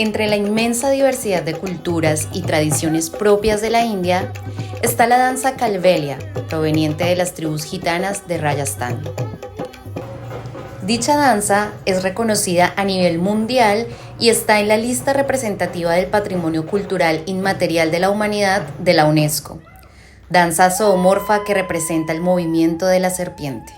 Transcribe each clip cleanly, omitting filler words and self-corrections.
Entre la inmensa diversidad de culturas y tradiciones propias de la India, está la danza Kalbelia, proveniente de las tribus gitanas de Rajasthan. Dicha danza es reconocida a nivel mundial y está en la lista representativa del Patrimonio Cultural Inmaterial de la Humanidad de la UNESCO, danza zoomorfa que representa el movimiento de la serpiente.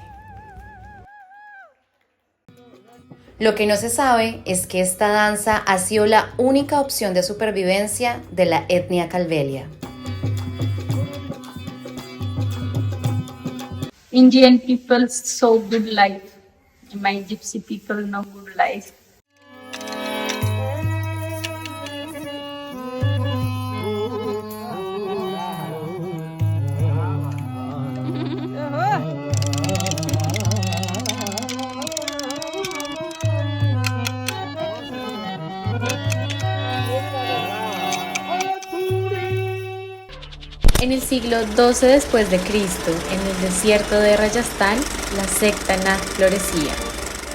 Lo que no se sabe es que esta danza ha sido la única opción de supervivencia de la etnia Kalbelia. Indian people so good life. My gypsy people no good life. En el siglo XII después de Cristo, en el desierto de Rajasthan, la secta Nath florecía.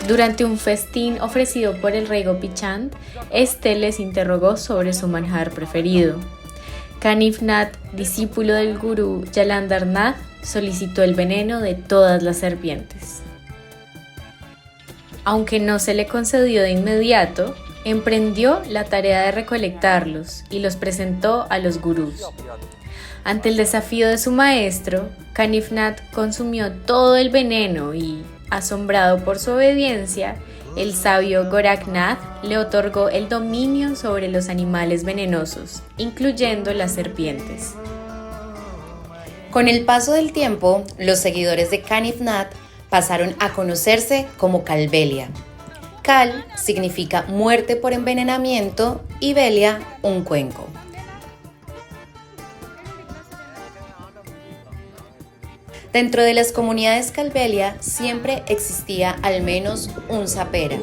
Durante un festín ofrecido por el rey Gopi Chand, este les interrogó sobre su manjar preferido. Kanif Nath, discípulo del gurú Jalandhar Nath, solicitó el veneno de todas las serpientes. Aunque no se le concedió de inmediato, emprendió la tarea de recolectarlos y los presentó a los gurús. Ante el desafío de su maestro, Kanif Nath consumió todo el veneno y, asombrado por su obediencia, el sabio Goraknath le otorgó el dominio sobre los animales venenosos, incluyendo las serpientes. Con el paso del tiempo, los seguidores de Kanif Nath pasaron a conocerse como Kalbelia. Kal significa muerte por envenenamiento y Belia, un cuenco. Dentro de las comunidades Kalbelia siempre existía al menos un sapera,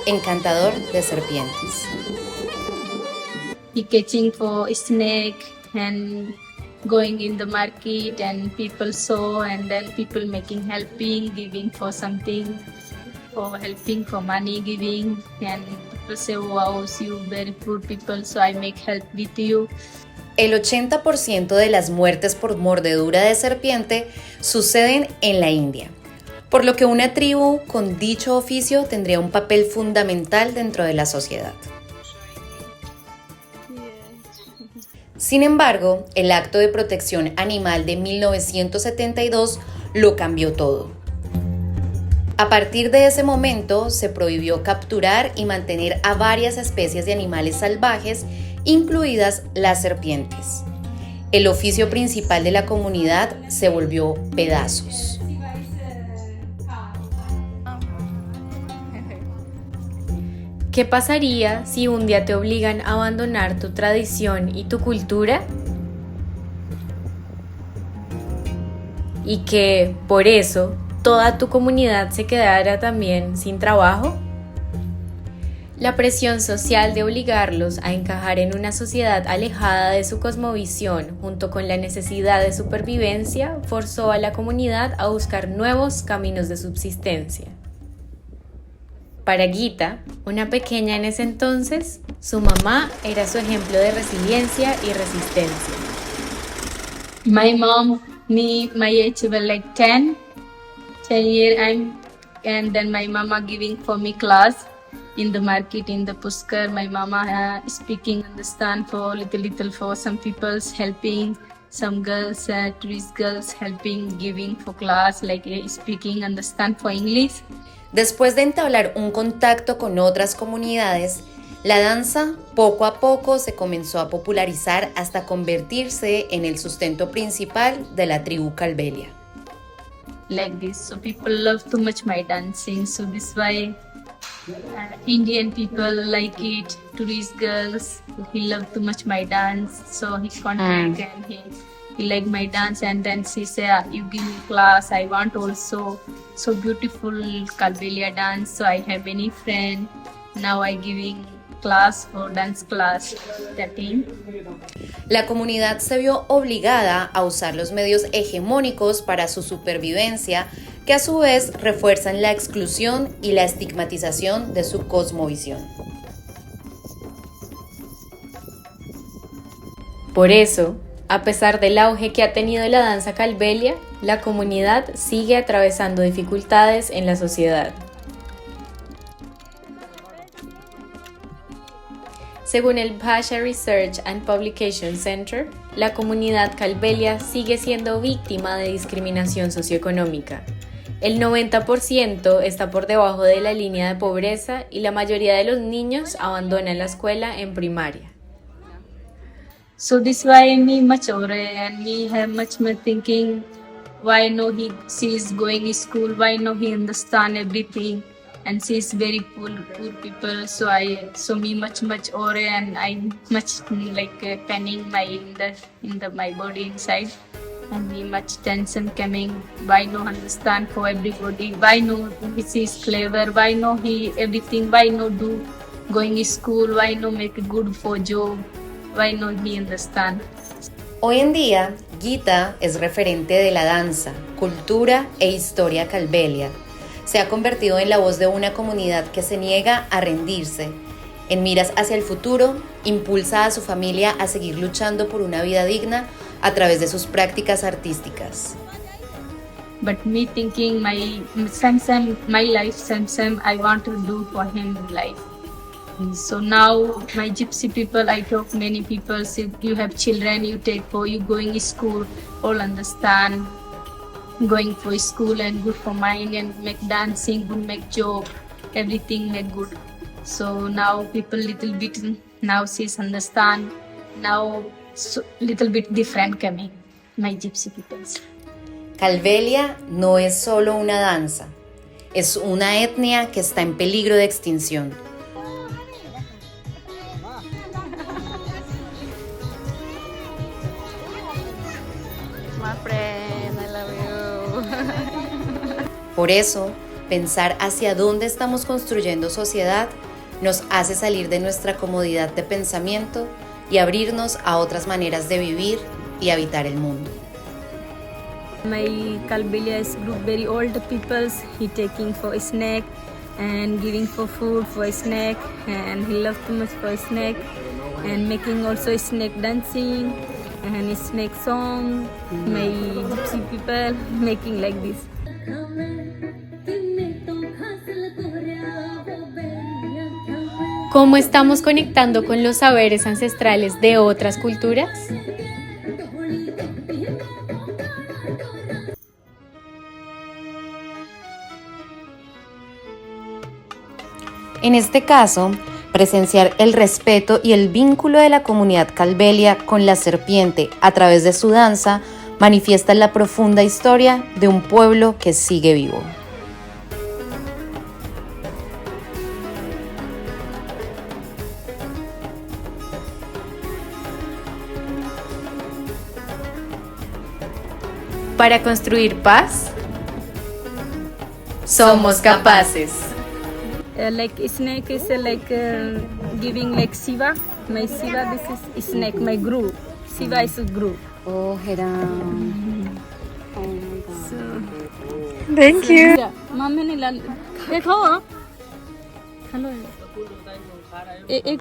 encantador de serpientes. He catching for snake and going in the market and people saw and then people making helping, giving for something, for helping for money giving and people say wow you very poor people so I make help with you. El 80% de las muertes por mordedura de serpiente suceden en la India, por lo que una tribu con dicho oficio tendría un papel fundamental dentro de la sociedad. Sin embargo, el Acto de Protección Animal de 1972 lo cambió todo. A partir de ese momento se prohibió capturar y mantener a varias especies de animales salvajes, incluidas las serpientes. El oficio principal de la comunidad se volvió pedazos. ¿Qué pasaría si un día te obligan a abandonar tu tradición y tu cultura? Y que, por eso, toda tu comunidad se quedara también sin trabajo. La presión social de obligarlos a encajar en una sociedad alejada de su cosmovisión, junto con la necesidad de supervivencia, forzó a la comunidad a buscar nuevos caminos de subsistencia. Para Gita, una pequeña en ese entonces, su mamá era su ejemplo de resiliencia y resistencia. My mom, my age was like 10 years and then my mama giving for me class. In the market, in the Pushkar, my mama speaking understand for little for some people's helping, some girls, tourist girls helping, giving for class, like speaking understand for English. Después de entablar un contacto con otras comunidades, la danza poco a poco se comenzó a popularizar hasta convertirse en el sustento principal de la tribu Kalbelia. Like this, so people love too much my dancing, so this why Indian people like it, tourist girls, he loved too much my dance, so he contact and he like my dance and then she say, you give me class, I want also, so beautiful Kalbelia dance, so I have many friend, now I giving class for dance class, that thing. La comunidad se vio obligada a usar los medios hegemónicos para su supervivencia, que a su vez refuerzan la exclusión y la estigmatización de su cosmovisión. Por eso, a pesar del auge que ha tenido la danza calbelia, la comunidad sigue atravesando dificultades en la sociedad. Según el Bhasha Research and Publication Center, la comunidad calbelia sigue siendo víctima de discriminación socioeconómica. El 90% está por debajo de la línea de pobreza y la mayoría de los niños abandonan la escuela en primaria. So this why me much worry and me have much more thinking why no she is going to school, why no he understand everything, and she is very poor people. So me much worry and I much like painning my body inside, and me much tension coming. Why no understand for everybody? Why no he is clever? Why no he everything? Why no do going to school? Why no make good for job? Why no he understand? Hoy en día, Gita es referente de la danza, cultura e historia calbelia. Se ha convertido en la voz de una comunidad que se niega a rendirse. En miras hacia el futuro, impulsa a su familia a seguir luchando por una vida digna a través de sus prácticas artísticas. But me thinking my life, I want to do for him in life. So now my gypsy people, I talk many people, say you have children, you take for you going to school, all understand. Going for school and good for mind and make dancing, good make job, everything make good. So now people little bit now she's understand. Now so little bit different coming, my gypsy people. Calbelia no es solo una danza, es una etnia que está en peligro de extinción. My friend, I love you. Por eso, pensar hacia dónde estamos construyendo sociedad nos hace salir de nuestra comodidad de pensamiento y abrirnos a otras maneras de vivir y habitar el mundo. My Calbelia is group very old peoples. He taking for a snack and giving for food for a snack, and he love too much for a snack, and making also a snack dancing and a snack song. My gypsy people making like this. ¿Cómo estamos conectando con los saberes ancestrales de otras culturas? En este caso, presenciar el respeto y el vínculo de la comunidad calbelia con la serpiente a través de su danza manifiesta la profunda historia de un pueblo que sigue vivo. Para construir paz, somos capaces. Like snake is giving like Shiva. My Shiva, this is snake. My group. Shiva is a group. Oh, Hiram. Thank you. Mama ne देखो हेलो एक